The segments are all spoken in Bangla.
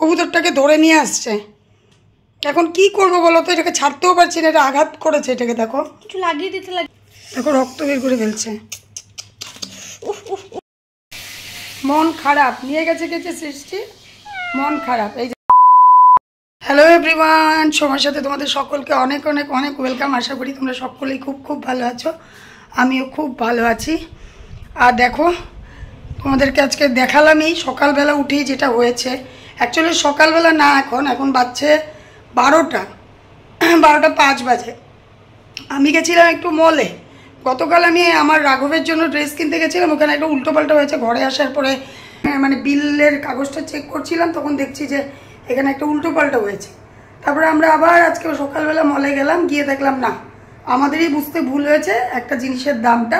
কবুতরটাকে ধরে নিয়ে আসছে। এখন কি করবো বলো তো, এটাকে ছাড়তেও পারছি না, এটা আঘাত করেছে এটাকে, দেখো কিছু লাগিয়ে দিতে লাগে, দেখো রক্ত বের করে ফেলছে। মন খারাপ, নিয়ে গেছে সৃষ্টি, মন খারাপ। এই যে হ্যালো এভরিওয়ান, সময়ের সাথে তোমাদের সকলকে অনেক অনেক অনেক ওয়েলকাম। আশা করি তোমরা সকলেই খুব খুব ভালো আছো, আমিও খুব ভালো আছি। আর দেখো তোমাদেরকে আজকে দেখালামই সকালবেলা উঠেই যেটা হয়েছে। অ্যাকচুয়ালি সকালবেলা না, এখন বাজছে 12:05 বাজে। আমি গেছিলাম একটু মলে। গতকাল আমি আমার রাঘবের জন্য ড্রেস কিনতে গেছিলাম, ওখানে একটা উল্টোপাল্টা হয়েছে। ঘরে আসার পরে মানে বিলের কাগজটা চেক করছিলাম, তখন দেখছি যে এখানে একটা উল্টোপাল্টা হয়েছে। তারপরে আমরা আবার আজকে সকালবেলা মলে গেলাম, গিয়ে দেখলাম না, আমাদেরই বুঝতে ভুল হয়েছে। একটা জিনিসের দামটা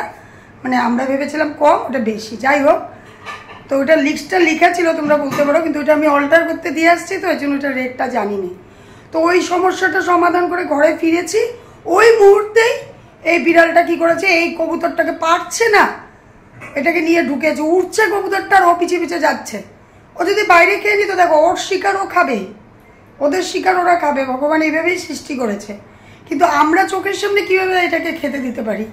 মানে আমরা ভেবেছিলাম কম, ওটা বেশি। যাই হোক, তো ওটা লিস্টটা লেখা ছিল, তোমরা বলতে পারো, কিন্তু ওটা আমি অল্টার করতে দিয়ে আসছি, তো এই জন্য ওটা রেটটা জানি না। তো ওই সমস্যাটা সমাধান করে ঘরে ফিরেছি। ওই মুহূর্তেই এই বিড়ালটা কি করেছে, এই কবুতরটাকে পারছে না, এটাকে নিয়ে ঢুকেছে, উঠছে কবুতরটা, আর ও পিছিয়ে পিছিয়ে যাচ্ছে। ও যদি বাইরে খেয়ে নিত, দেখো ওর শিকার ও খাবে, ওদের শিকার ওরা খাবে। ভগবান এইভাবেই সৃষ্টি করেছে, কিন্তু আমরা চোখের সামনে কীভাবে এটাকে খেতে দিতে পারি?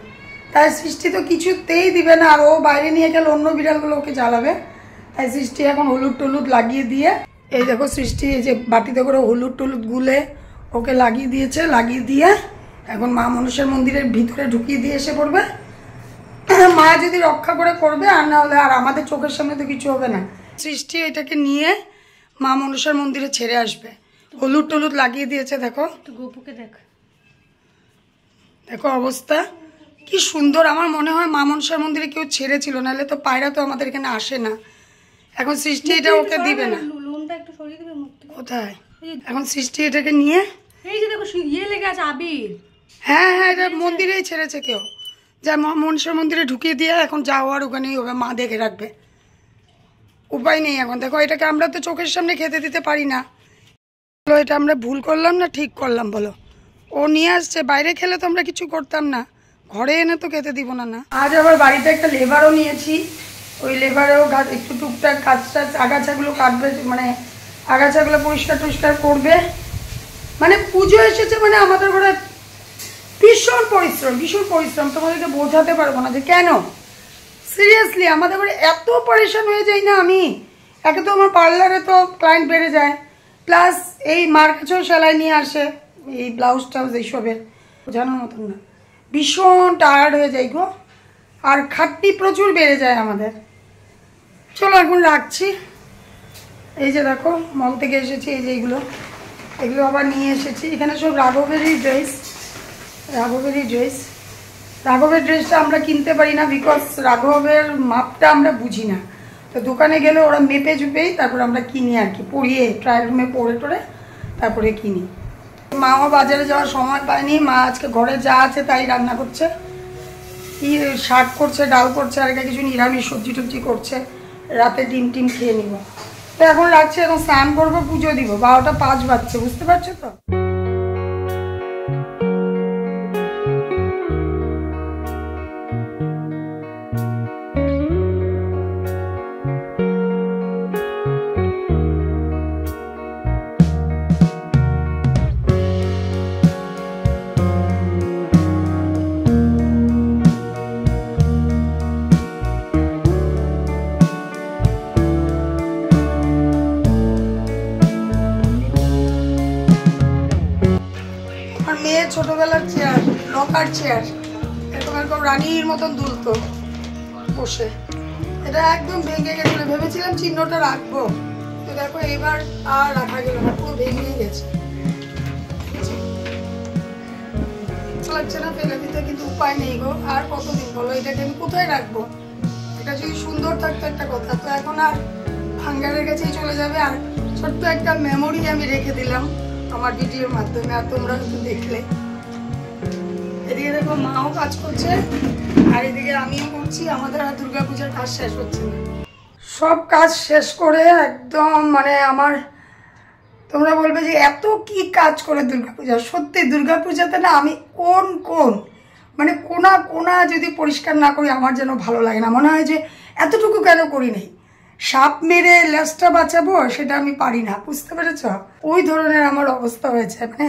তাই সৃষ্টি তো কিছুতেই দিবে না, আর ও বাইরে নিয়ে গেলে অন্য বিড়ালগুলো ওকে জ্বালাবে। তাই সৃষ্টি এখন হলুদ টলুদ লাগিয়ে দিয়ে, এই দেখো সৃষ্টি এই যে বাটিতে করে হলুদ টলুদ গুলে ওকে লাগিয়ে দিয়েছে। লাগিয়ে দিয়ে এখন মা মনসার মন্দিরের ভিতরে ঢুকিয়ে দিয়ে এসে পড়বে। মা যদি রক্ষা করে করবে, আর না হলে আর আমাদের চোখের সামনে তো কিছু হবে না। সৃষ্টি এটাকে নিয়ে মা মনসার মন্দিরে ছেড়ে আসবে। হলুদ টলুদ লাগিয়ে দিয়েছে, দেখো গোপুকে দেখ, দেখো অবস্থা কি সুন্দর। আমার মনে হয় মা মনসার মন্দিরে কেউ ছেড়েছিল, নাহলে তো পায়রা তো আমাদের এখানে আসে না। এখন সৃষ্টি এটা ওকে দিবে না, কোথায়? এখন সৃষ্টি এটাকে নিয়ে, এই যে দেখো ইয়ে লেগে আছে আবির। হ্যাঁ হ্যাঁ, এটা মন্দিরেই ছেড়েছে কেউ, যা মা মনসার মন্দিরে ঢুকিয়ে দিয়ে এখন যাওয়ার ওখানেই হবে, মা দেখে রাখবে। উপায় নেই এখন। দেখো এটাকে আমরা তো চোখের সামনে খেতে দিতে পারি না। এটা আমরা ভুল করলাম না ঠিক করলাম বলো? ও নিয়ে আসছে, বাইরে খেলে তো আমরা কিছু করতাম না, ঘরে এনে তো খেতে দিব না। না, আজ আবার বাড়িতে একটা লেবারও নিয়েছি। ওই লেবারেও একটু টুকটাক কাজ টাজ, আগাছাগুলো কাটবে, মানে আগাছাগুলো পরিষ্কার টরিষ্কার করবে। মানে পুজো এসেছে মানে আমাদের ঘরে ভীষণ পরিশ্রম, ভীষণ পরিশ্রম। তোমাদেরকে বোঝাতে পারবো না যে কেন। সিরিয়াসলি আমাদের ঘরে এত পরেশান হয়ে যাই না আমি। একে তো আমার পার্লারে তো ক্লায়েন্ট বেড়ে যায়, প্লাস এই মার কাছেও সেলাই নিয়ে আসে, এই ব্লাউজ টাউজ এইসবের, বোঝানোর মতন না। ভীষণ টায়ার্ড হয়ে যাই গো, আর খাটনি প্রচুর বেড়ে যায় আমাদের। চলো এখন রাখছি। এই যে দেখো মল থেকে এসেছি, এই যে এগুলো আবার নিয়ে এসেছি। এখানে সব রাঘবেরই ড্রেস, রাঘবের ড্রেসটা আমরা কিনতে পারি না, বিকজ রাঘবের মাপটা আমরা বুঝি না। তো দোকানে গেলে ওরা মেপে চুপেই তারপর আমরা কিনি আর কি, পরিয়ে ট্রায়াল রুমে পরে টোরে তারপরে কিনি। মাও বাজারে যাওয়ার সময় পায়নি, মা আজকে ঘরে যা আছে তাই রান্না করছে। কি শাক করছে, ডাল করছে, আর কিছু নিরামিষ সবজি টবজি করছে। রাতে ডিম টিম খেয়ে নিব। তো এখন রাখছি, এখন স্নান করবো, পুজো দিব। 12:05 বাজছে, বুঝতে পারছো তো? ছোটবেলার চেয়ার, লকার চেয়ার, এরকম রানীর মতন দুলতো বসে। এটা একদম ভেঙে গেছিল, ভেবেছিলাম চিহ্নটা রাখবো, তো দেখো এবার আর রাখা গেল না, পুরো ভেঙে গেছে। লাগছে না ফেলে দিতে, কিন্তু উপায় নেই গো। আর কতদিন বলো, এটাকে আমি কোথায় রাখবো? এটা যদি সুন্দর থাকতো একটা কথা, তো এখন আর ভাঙ্গারের কাছেই চলে যাবে। আর ছোট্ট একটা মেমোরি আমি রেখে দিলাম আমার ভিডিওর মাধ্যমে, আর তোমরা কিন্তু দেখলে। এদিকে দেখো মাও কাজ করছে, আর এদিকে আমিও করছি। আমাদের আর দুর্গাপূজার কাজ শেষ হচ্ছে না। সব কাজ শেষ করে একদম মানে আমার, তোমরা বলবে যে এত কি কাজ করে দুর্গাপূজা। সত্যি দুর্গাপূজাতে না আমি কোন মানে কোনা যদি পরিষ্কার না করি আমার যেন ভালো লাগে না। মনে হয় যে এতটুকু কেন করি নাই। সাপ মেরে লেজটা বাঁচাবো সেটা আমি পারি না, বুঝতে পেরেছ? ওই ধরনের আমার অবস্থা হয়েছে, মানে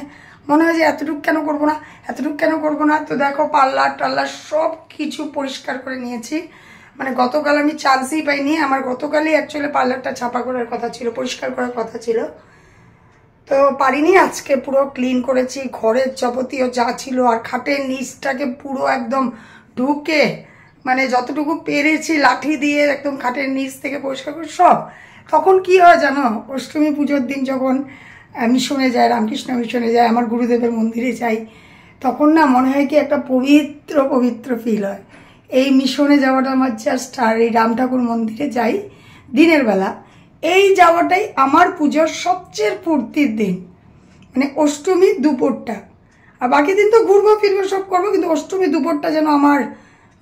মনে হয় যে এতটুকু কেন করবো না, এতটুকু কেন করবো না। তো দেখো পার্লার টার্লার সব কিছু পরিষ্কার করে নিয়েছি, মানে গতকাল আমি চান্সই পাইনি। আমার গতকালই অ্যাকচুয়ালি পার্লারটা ছাপা করার কথা ছিল, পরিষ্কার করার কথা ছিল, তো পারিনি। আজকে পুরো ক্লিন করেছি, ঘরের যাবতীয় যা ছিল, আর খাটের নিচটাকে পুরো একদম ঢুকে মানে যতটুকু পেরেছি লাঠি দিয়ে একদম খাটের নিচ থেকে পরিষ্কার করে সব। তখন কি হয় জানো, অষ্টমী পুজোর দিন যখন মিশনে যায়, রামকৃষ্ণ মিশনে যায়, আমার গুরুদেবের মন্দিরে যাই, তখন না মনে হয় কি একটা পবিত্র পবিত্র ফিল হয়। এই মিশনে যাওয়াটা আমার জাস্ট, আর এই রাম ঠাকুর মন্দিরে যাই দিনের বেলা, এই যাওয়াটাই আমার পুজোর সবচেয়ে ফুর্তির দিন, মানে অষ্টমী দুপুরটা। আর বাকি দিন তো ঘুরবো ফিরবো সব করবো, কিন্তু অষ্টমী দুপুরটা যেন আমার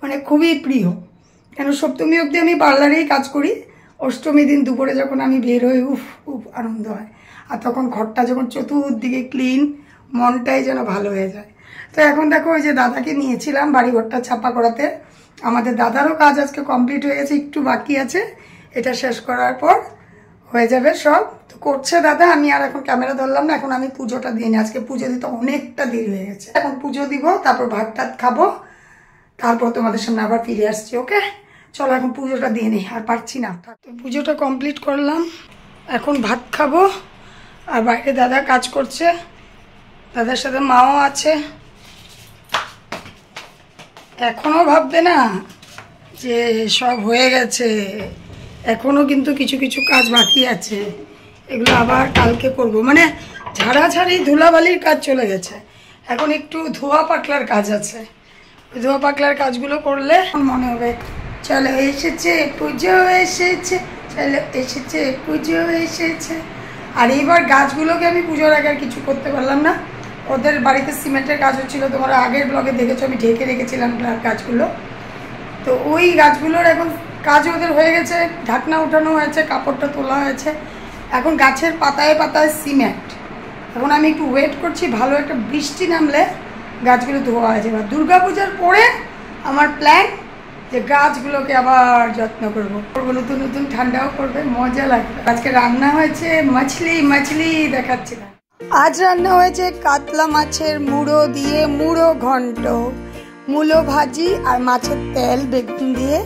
মানে খুবই প্রিয়। কেন সপ্তমী অবধি আমি পার্লারেই কাজ করি, অষ্টমী দিন দুপুরে যখন আমি বের হই, উফ উফ আনন্দ হয়। আর তখন ঘরটা যখন চতুর্দিকে ক্লিন, মনটাই যেন ভালো হয়ে যায়। তো এখন দেখো ওই যে দাদাকে নিয়েছিলাম বাড়িঘরটা ছাপা করাতে, আমাদের দাদারও কাজ আজকে কমপ্লিট হয়ে গেছে, একটু বাকি আছে, এটা শেষ করার পর হয়ে যাবে সব। তো করছে দাদা, আমি আর এখন ক্যামেরা ধরলাম না, এখন আমি পুজোটা দিয়ে নিই। আজকে পুজো দিতে অনেকটা দেরি হয়ে গেছে, এখন পুজো দিব, তারপর ভাত টাত খাবো, তারপর তোমাদের সামনে আবার ফিরে আসছি। ওকে চলো এখন পুজোটা দিয়ে নিই, আর পারছি না। তো পুজোটা কমপ্লিট করলাম, এখন ভাত খাবো। আর বাইরে দাদা কাজ করছে, দাদার সাথে মাও আছে। এখনো ভাববে না যে সব হয়ে গেছে, এখনো কিন্তু কিছু কিছু কাজ বাকি আছে, এগুলো আবার কালকে করব। মানে ঝাড়াঝাড়ি ধুলাবালির কাজ চলে গেছে, এখন একটু ধোয়া পাকলার কাজ আছে। ওই ধোয়া পাকলার কাজগুলো করলে মনে হবে চলো এসেছে পুজো এসেছে, চলো এসেছে পুজো এসেছে। আর এইবার গাছগুলোকে আমি পুজোর আগে আর কিছু করতে পারলাম না, ওদের বাড়িতে সিমেন্টের কাজ হচ্ছিল, তোমরা আগের ব্লগে দেখেছো আমি ঢেকে রেখেছিলাম গাছগুলো। তো ওই গাছগুলোর এখন কাজ ওদের হয়ে গেছে, ঢাকনা উঠানো হয়েছে, কাপড়টা তোলা হয়েছে, এখন গাছের পাতায় পাতায় সিমেন্ট। এখন আমি একটু ওয়েট করছি, ভালো একটা বৃষ্টি নামলে গাছগুলো ধোয়া হয়ে যাবে। দুর্গাপূজার পরে আমার প্ল্যান যে গাছগুলোকে আবার যত্ন করবো, নতুন নতুন ঠান্ডাও করবে, মজা লাগবে। আজকে রান্না হয়েছে মাছলি দেখাচ্ছি না। আজ রান্না হয়েছে কাতলা মাছের মুড়ো দিয়ে মুড়ো ঘন্ট, মূলো ভাজি আর মাছের তেল বেগুন দিয়ে।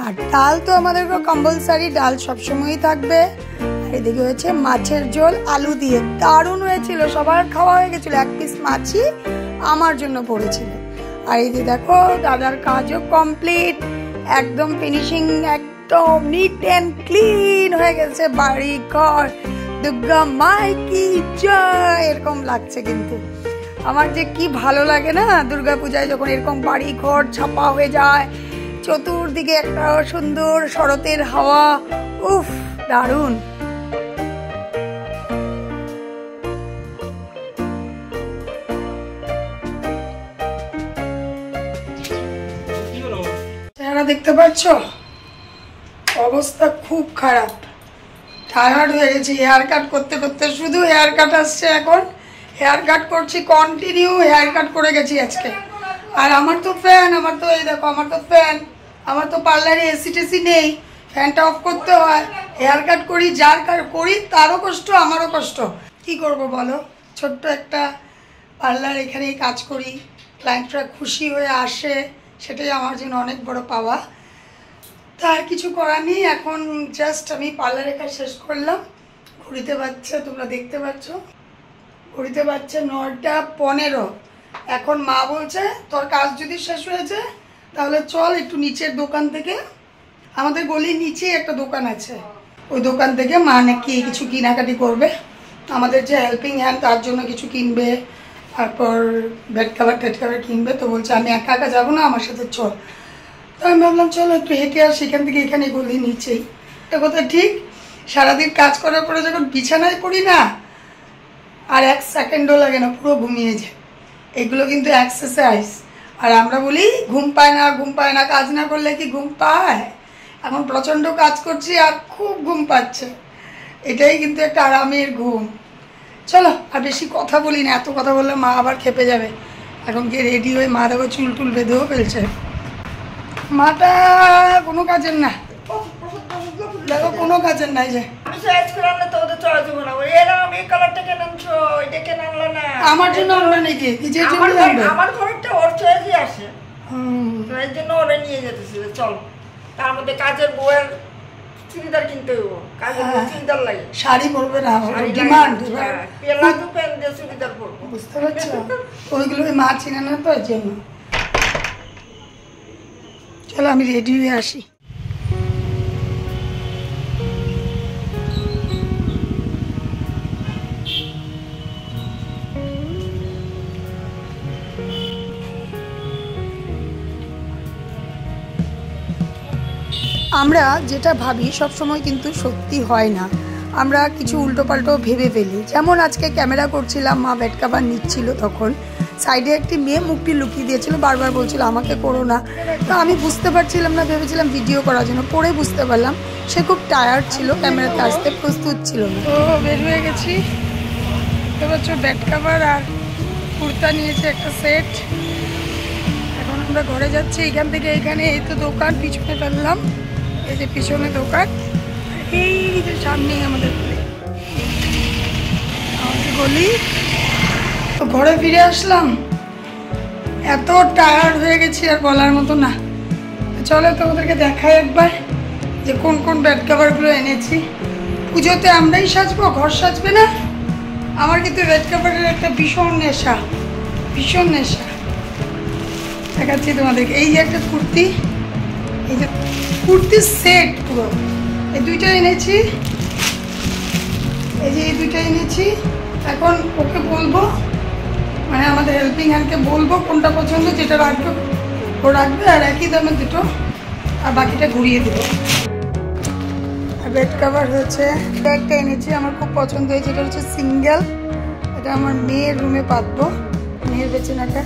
আর ডাল তো আমাদের কম্পালসারি, ডাল সবসময়ই থাকবে। আর এদিকে হয়েছে মাছের ঝোল আলু দিয়ে, দারুণ হয়েছিল, সবার খাওয়া হয়ে গেছিল, এক পিস মাছই আমার জন্য পড়েছিল। আর এই যে দেখো দাদার কাজও কমপ্লিট, একদম ফিনিশিং, একদম নিট অ্যান্ড ক্লিন হয়ে গেছে বাড়ি ঘর। দুর্গা মাই কি জয়, এরকম লাগছে। কিন্তু আমার যে কি ভালো লাগে না দুর্গাপূজায় যখন এরকম বাড়ি ঘর ছাপা হয়ে যায়, চতুর্দিকে একটা সুন্দর শরতের হাওয়া, উফ দারুণ। চেহারা দেখতে পাচ্ছ, অবস্থা খুব খারাপ, টায়ার্ড হয়ে গেছি। হেয়ার কাট করতে করতে শুধু হেয়ার কাট আসছে, এখন হেয়ার কাট করছি কন্টিনিউ, হেয়ার কাট করে গেছি আজকে। আর আমার তো ফ্যান, আমার তো এই দেখো আমার তো ফ্যান, আমার তো পার্লারে এসি টেসি নেই, ফ্যানটা অফ করতে হয়, হেয়ার কাট করি, যার করি তারও কষ্ট আমারও কষ্ট। কি করব বলো, ছোট্ট একটা পার্লার, এখানেই কাজ করি, ক্লায়েন্টরা খুশি হয়ে আসে, সেটাই আমার জন্য অনেক বড় পাওয়া। তার কিছু করার নেই, এখন জাস্ট আমি পার্লারের কাজ শেষ করলাম। ঘুরিতে বাজছে, তোমরা দেখতে পাচ্ছ, ঘুরিতে বাজছে 9:15। এখন মা বলছে তোর কাজ যদি শেষ হয়েছে তাহলে চল একটু নিচের দোকান থেকে, আমাদের গলির নিচে একটা দোকান আছে, ওই দোকান থেকে মা নাকি কিছু কেনাকাটি করবে, আমাদের যে হেল্পিং হ্যান্ড তার জন্য কিছু কিনবে, তারপর বেড কাভার টেড কাভার কিনবে। তো বলছে আমি একা একা যাবো না, আমার সাথে চল। তো আমি ভাবলাম চলো একটু হেঁটে আর সেখান থেকে এখানে গলি নিচেই। এটা কথা ঠিক, সারাদিন কাজ করার পরে যখন বিছানায় পড়ি না, আর 1 সেকেন্ডও লাগে না, পুরো ঘুমিয়ে যায়। এগুলো কিন্তু এক্সারসাইজ। আর আমরা বলি ঘুম পায় না, ঘুম পায় না, কাজ না করলে কি ঘুম পায়? এখন প্রচণ্ড কাজ করছি আর খুব ঘুম পাচ্ছে, এটাই কিন্তু একটা আরামের ঘুম। চলো আর বেশি কথা বলি না, এত কথা বললে মা আবার খেপে যাবে। এখন গিয়ে রেডি হয়ে মা দেখো চুল টুল বেঁধেও ফেলছে, মাটা কোনো কাজের না। দেখো কোনো কাজের নাই যে আমি চয়েস করে আনলে তো ওদের চয়েস হবে না। ওই এলাম এই কালারটা কেন আনছো, এটা কেন আনলো না? আমার জন্য আমরা নাকি নিজের জন্য আনবে? আমার ঘরটা ওর চয়েসই আসে, তো এর জন্য ওরা নিয়ে যেতেছিল। চল, তার মধ্যে কাজের বউয়ের চুড়িদার কিনতে হইব, কাজের বউ চুড়িদার লাগে, শাড়ি পরবে না, শাড়ি ডিমান্ড লাগে, পেলাজু প্যান্ট দিয়ে চুড়িদার পরবো। বুঝতে পারছো? ওইগুলো মা চিনে না তো, এর জন্য। চলো আমি রেডি হয়ে আসি। আমরা যেটা ভাবি সবসময় কিন্তু সত্যি হয় না, আমরা কিছু উল্টোপাল্টো ভেবে ফেলি। যেমন আজকে ক্যামেরা করছিলাম, মা বেড কাভার নিচ্ছিল, তখন সাইডে একটি মেয়ে মুখটি লুকিয়ে দিয়েছিল, বারবার বলছিল আমাকে করো না। তো আমি বুঝতে পারছিলাম না, ভেবেছিলাম ভিডিও করার জন্য, পরে বুঝতে পারলাম সে খুব টায়ার্ড ছিল, ক্যামেরাতে আসতে প্রস্তুত ছিল না। তো বের হয়ে গেছি, বুঝতে বেড কাভার আর কুর্তা নিয়েছে একটা সেট। এখন আমরা ঘরে যাচ্ছি, এখান থেকে এখানে এই তো দোকান পিছনে ফেললাম, এই যে পিছনে দোকান, এই যে সামনেই আমাদের গলি। তো ঘরে ফিরে আসলাম, এত টায়ার্ড হয়ে গেছি আর বলার মতো না। চলো তোমাদেরকে দেখাই একবার যে কোন কোন বেড কাভারগুলো এনেছি। পুজোতে আমরাই সাজবো, ঘর সাজবে না। আমার কিন্তু বেড কাভারের একটা ভীষণ নেশা, ভীষণ নেশা। দেখাচ্ছি তোমাদেরকে, এই যে একটা কুর্তি, এই যে কুর্তির সেট পুরো, এই দুইটা এনেছি, এই যে এই দুইটা এনেছি। এখন ওকে বলবো, মানে আমাদের হেল্পিং হ্যান্ডকে বলবো কোনটা পছন্দ, যেটা রাখবে ও রাখবে, আর একই দামে দুটো, আর বাকিটা ঘুরিয়ে দেবো। আর বেড কাভার হচ্ছে একটা এনেছি, আমার খুব পছন্দ হয়েছে, এটা হচ্ছে সিঙ্গেল, এটা আমার মেয়ের রুমে পাতবো, মেয়ের বেচেনাটা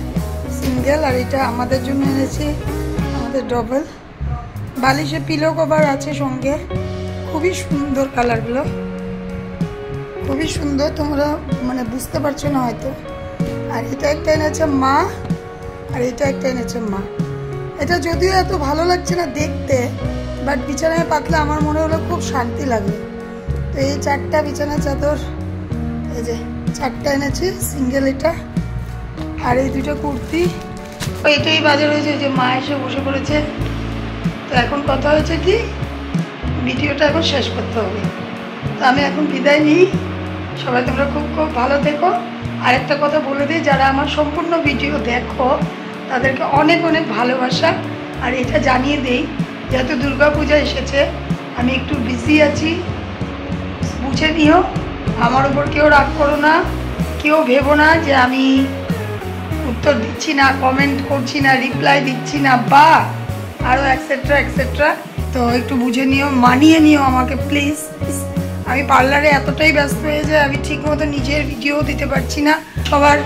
সিঙ্গেল। আর এটা আমাদের জন্য এনেছি, আমাদের ডবল। বালিশে পিলো কভার আছে সঙ্গে, খুবই সুন্দর কালারগুলো, খুবই সুন্দর, তোমরা মানে বুঝতে পারছো না হয়তো। আর এটা একটা এনেছে মা, আর এটা একটা এনেছে মা। এটা যদিও এত ভালো লাগছে না দেখতে, বাট বিছানায় পাতলে আমার মনে হলো খুব শান্তি লাগবে। তো এই চারটা বিছানা চাদর, এই যে চারটা এনেছি সিঙ্গেল এটা, আর এই দুটো কুর্তি। এইটাই বাজার হয়েছে, যে মা এসে বসে পড়েছে। তো এখন কথা হয়েছে কি, ভিডিওটা এখন শেষ করতে হবে, তো আমি এখন বিদায় নিই। সবাই তোমরা খুব খুব ভালো থেকো। আরেকটা কথা বলে দিই, যারা আমার সম্পূর্ণ ভিডিও দেখো তাদেরকে অনেক অনেক ভালোবাসা। আর এটা জানিয়ে দিই, যেহেতু দুর্গাপূজা এসেছে, আমি একটু বিজি আছি, বুঝে নিও। আমার উপর কেউ রাগ করো না, কেউ ভেবো না যে আমি উত্তর দিচ্ছি না, কমেন্ট করছি না, রিপ্লাই দিচ্ছি না, বা আরও এক্সেট্রা এক্সেট্রা। তো একটু বুঝে নিও, মানিয়ে নিও আমাকে প্লিজ। আমি পার্লারে এতটাই ব্যস্ত হয়ে যাই, আমি ঠিক মতো নিজের ভিডিও দিতে পারছি না, সবার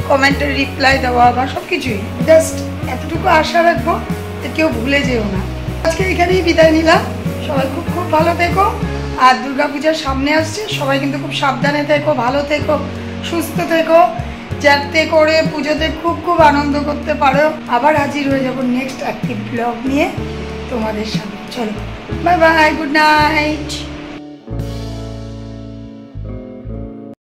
কমেন্টের রিপ্লাই দেওয়া বা সব কিছুই। জাস্ট এতটুকু আশা রাখবো যে কেউ ভুলে যেও না। আজকে এখানেই বিদায় নিলাম, সবাই খুব খুব ভালো থেকো। আর দুর্গাপূজার সামনে আসছে, সবাই কিন্তু খুব সাবধানে থেকো, ভালো থেকো, সুস্থ থেকো, যাতে করে পুজোতে খুব খুব আনন্দ করতে পারো। আবার হাজির হয়ে যাবো নেক্সট একটি ব্লগ নিয়ে তোমাদের সামনে। চলো, বাই বাই, গুড নাইট।